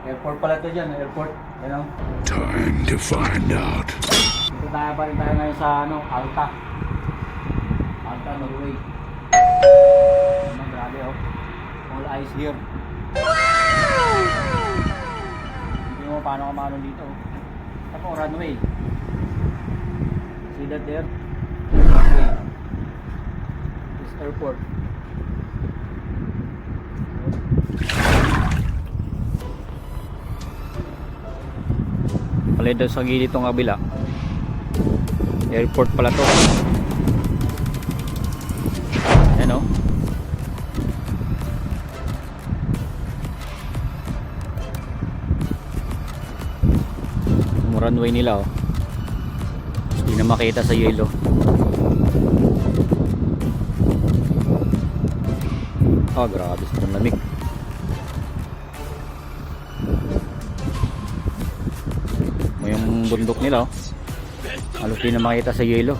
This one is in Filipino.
Airport pala to dyan, airport. Yan o. Time to find out. Dito tayo pa rin tayo ngayon sa ano, Alta. Alta, Norway. Ano, grabe oh. All eyes here. Hindi mo paano kamano dito. Tapos runway. See that there? Runway. This airport. Pala doon sa gilid itong kabila. Airport pala to. Ayan o. Yung runway nila o. Hindi na makita sa yelo. Oh grabe sa lamig. Yung bundok nila oh. Halos di na makita sa yelo.